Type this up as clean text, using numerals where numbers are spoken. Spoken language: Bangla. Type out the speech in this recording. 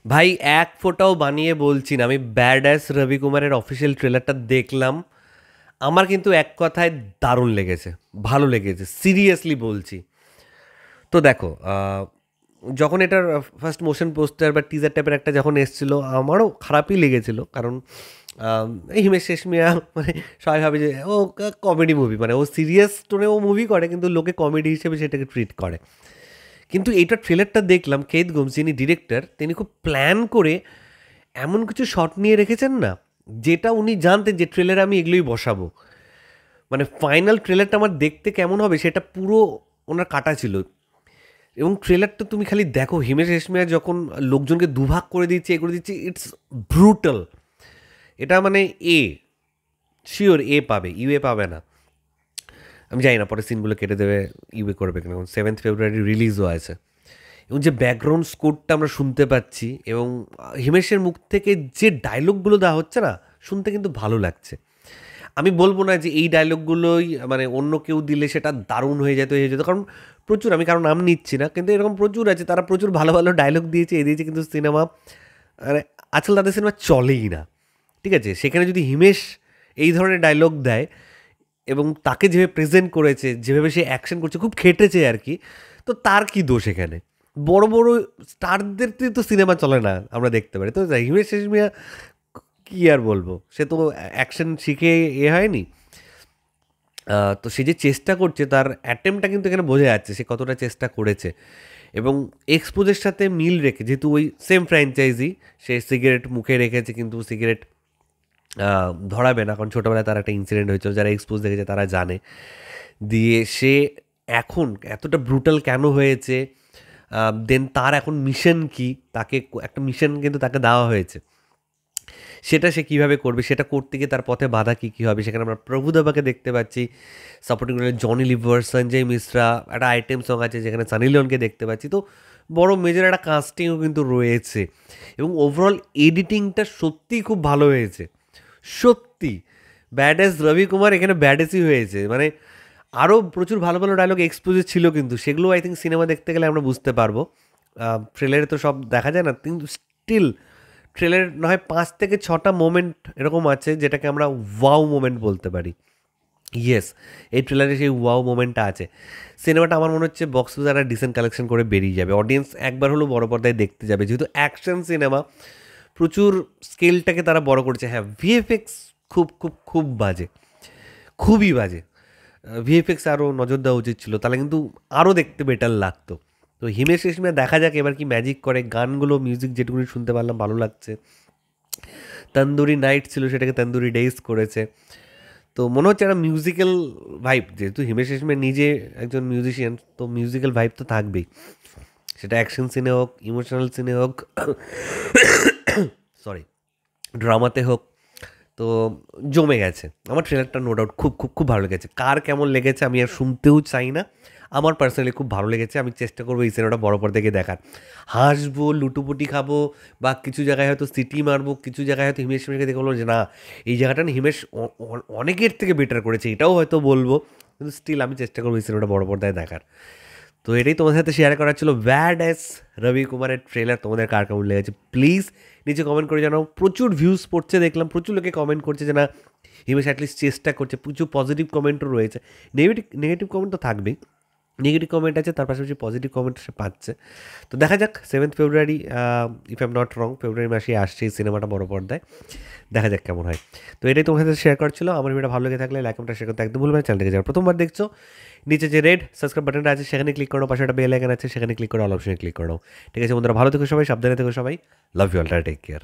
ভাই এক ফোঁটাও বানিয়ে বলছি না, আমি ব্যাড অ্যাস রবি কুমারের অফিসিয়াল ট্রেলারটা দেখলাম। আমার কিন্তু এক কথায় দারুণ লেগেছে, ভালো লেগেছে, সিরিয়াসলি বলছি। তো দেখো, যখন এটার ফার্স্ট মোশন পোস্টার বা টিজার টাইপের একটা যখন এসছিল, আমারও খারাপই লেগেছিল। কারণ এই হিমেশ রেশমিয়া মানে সবাই ভাবে যে ও কমেডি মুভি, মানে ও সিরিয়াস টোনে ও মুভি করে, কিন্তু লোকে কমেডি হিসেবে সেটাকে ট্রিট করে। কিন্তু এইটার ট্রেলারটা দেখলাম, কেইথ গোমস যিনি ডিরেক্টর, তিনি খুব প্ল্যান করে এমন কিছু শট নিয়ে রেখেছেন না, যেটা উনি জানতেন যে ট্রেলারে আমি এগুলোই বসাবো। মানে ফাইনাল ট্রেলারটা আমার দেখতে কেমন হবে সেটা পুরো ওনার কাটা ছিল। এবং ট্রেলারটা তুমি খালি দেখো, হিমেশ রেশমিয়া যখন লোকজনকে দুভাগ করে দিচ্ছে, এ করে দিচ্ছে, ইটস ব্রুটাল। এটা মানে এ শিওর এ পাবে, ইউএ পাবে না। আমি জানি না পরে সিনগুলো কেটে দেবে, ইউএ করবে কেন, 7th ফেব্রুয়ারি রিলিজও আছে। এবং যে ব্যাকগ্রাউন্ড স্কোরটা আমরা শুনতে পাচ্ছি, এবং হিমেশের মুখ থেকে যে ডায়লগগুলো দেওয়া হচ্ছে না, শুনতে কিন্তু ভালো লাগছে। আমি বলবো না যে এই ডায়লগগুলোই মানে অন্য কেউ দিলে সেটা দারুণ হয়ে যেত, হয়ে যেত, কারণ প্রচুর, আমি কারণ নাম নিচ্ছি না, কিন্তু এরকম প্রচুর আছে, তারা প্রচুর ভালো ভালো ডায়লগ দিয়েছে, এ দিয়েছে, কিন্তু সিনেমা মানে আজকাল তাদের সিনেমা চলেই না। ঠিক আছে, সেখানে যদি হিমেশ এই ধরনের ডায়লগ দেয় এবং তাকে যেভাবে প্রেজেন্ট করেছে, যেভাবে সে অ্যাকশন করছে, খুব খেটেছে আর কি, তো তার কি দোষ এখানে? বড় বড় স্টারদের তো সিনেমা চলে না, আমরা দেখতে পারি। তো হিমেশ রেশমিয়া কী আর বলবো, সে তো অ্যাকশন শিখে এ হয়নি। তো সে যে চেষ্টা করছে, তার অ্যাটেম্পটা কিন্তু এখানে বোঝা যাচ্ছে সে কতটা চেষ্টা করেছে। এবং এক্সপোজের সাথে মিল রেখে, যেহেতু ওই সেম ফ্র্যাঞ্চাইজি, সে সিগারেট মুখে রেখেছে, কিন্তু সিগারেট ধরাবে না, কারণ ছোটোবেলায় তার একটা ইনসিডেন্ট হয়েছিল, যারা এক্সপোজ দেখেছে তারা জানে। দিয়ে সে এখন এতটা ব্রুটাল কেন হয়েছে, দেন তার এখন মিশন কি, তাকে একটা মিশন কিন্তু তাকে দেওয়া হয়েছে, সেটা সে কীভাবে করবে, সেটা করতে গিয়ে তার পথে বাধা কী কী হবে। সেখানে আমরা প্রভুদেবাকে দেখতে পাচ্ছি, সাপোর্টিং রোলে জনি লিভার, সঞ্জয় মিশ্রা, একটা আইটেম সং আছে যেখানে সানি লিওনকে দেখতে পাচ্ছি। তো বড় মেজর একটা কাস্টিংও কিন্তু রয়েছে, এবং ওভারঅল এডিটিংটা সত্যিই খুব ভালো হয়েছে, সত্যি। ব্যাডেস রবি কুমার এখানে ব্যাডেসই হয়েছে, মানে আরও প্রচুর ভালো ভালো ডায়লগ এক্সপোজে ছিল, কিন্তু সেগুলো আই থিঙ্ক সিনেমা দেখতে গেলে আমরা বুঝতে পারবো। ট্রেলারে তো সব দেখা যায় না, কিন্তু স্টিল ট্রেলারের না হয় 5 থেকে 6টা মোমেন্ট এরকম আছে যেটাকে আমরা ওয়াও মোমেন্ট বলতে পারি। ইয়েস, এই ট্রেলারে সেই ওয়াও মোমেন্টটা আছে। সিনেমাটা আমার মনে হচ্ছে বক্স অফিসে ডিসেন্ট কালেকশন করে বেরিয়ে যাবে, অডিয়েন্স একবার হলেও বড় পর্দায় দেখতে যাবে, যেহেতু অ্যাকশন সিনেমা, প্রচুর স্কেলটাকে তারা বড় করেছে। হ্যাঁ, ভিএফএক্স খুব খুব খুব বাজে, খুবই বাজে। ভিএফএক্স আরও নজর দেওয়া উচিত ছিল, তাহলে কিন্তু আরও দেখতে বেটার লাগতো। তো হিমেশ রেশমিয়া দেখা যাক এবার কি ম্যাজিক করে। গানগুলো, মিউজিক যেটুকুনি শুনতে পারলাম ভালো লাগছে। তন্দুরি নাইট ছিল, সেটাকে তন্দুরি ডেইজ করেছে। তো মনে হচ্ছে একটা মিউজিক্যাল ভাইব, যেহেতু হিমেশ রেশমিয়া নিজে একজন মিউজিশিয়ান, তো মিউজিক্যাল ভাইব তো থাকবেই, সেটা অ্যাকশন সিনে হোক, ইমোশনাল সিনে হোক, সরি, ড্রামাতে হোক। তো জমে গেছে। আমার ট্রেলারটা নো ডাউট খুব খুব খুব ভালো লেগেছে। কার কেমন লেগেছে আমি আর শুনতেও চাই না। আমার পার্সোনালি খুব ভালো লেগেছে। আমি চেষ্টা করবো এই সিনেমাটা বড় পর্দায় গিয়ে দেখার। হাসবো, লুটোপুটি খাবো, বা কিছু জায়গায় হয়তো সিটি মারবো, কিছু জায়গায় হয়তো হিমেশ রেশমিয়াকে দেখে বলবো যে না, এই জায়গাটা না হিমেশ অনেকের থেকে বেটার করেছে, এটাও হয়তো বলবো। কিন্তু স্টিল আমি চেষ্টা করবো এই সিনেমাটা বড় পর্দায় দেখার। তো এটাই তোমাদের সাথে শেয়ার করার ছিল। ব্যাড অ্যাস রবি কুমারের ট্রেলার তোমাদের কার কেমন লেগেছে প্লিজ নিচে কমেন্ট করে জানাও। প্রচুর ভিউজ পড়ছে দেখলাম, প্রচুর লোকে কমেন্ট করছে যে না, হিমেশ অ্যাটলিস্ট চেষ্টা করছে। প্রচুর পজিটিভ কমেন্টও রয়েছে, নেগেটিভ নেগেটিভ কমেন্ট তো থাকবেই। নেগেটিভ কমেন্ট আছে, তার পাশাপাশি পজিটিভ কমেন্ট সে পাচ্ছে। তো দেখা যাক, 7th February, if I am not wrong, February মাসে আসছে এই সিনেমাটা বড় পর্দায়। দেখা যাক কেমন হয়। তো এটাই তোমার সাথে শেয়ার করছিল। আমার ভিডিওটা ভালো লেগে থাকলে লাইক কমেন্ট শেয়ার করতে একদম ভুলবে না। চ্যানেলটাকে যারা প্রথমবার দেখছো, নিচে যে রেড সাবস্ক্রাইব বাটনটা আছে সেখানে ক্লিক করো, পাশে একটা বেল আইকন আছে সেখানে ক্লিক করো, অল অপশনে ক্লিক করো। ঠিক আছে বন্ধুরা, ভালো থেকো সবাই, সাবধানে থেকো সবাই, love you all, take care.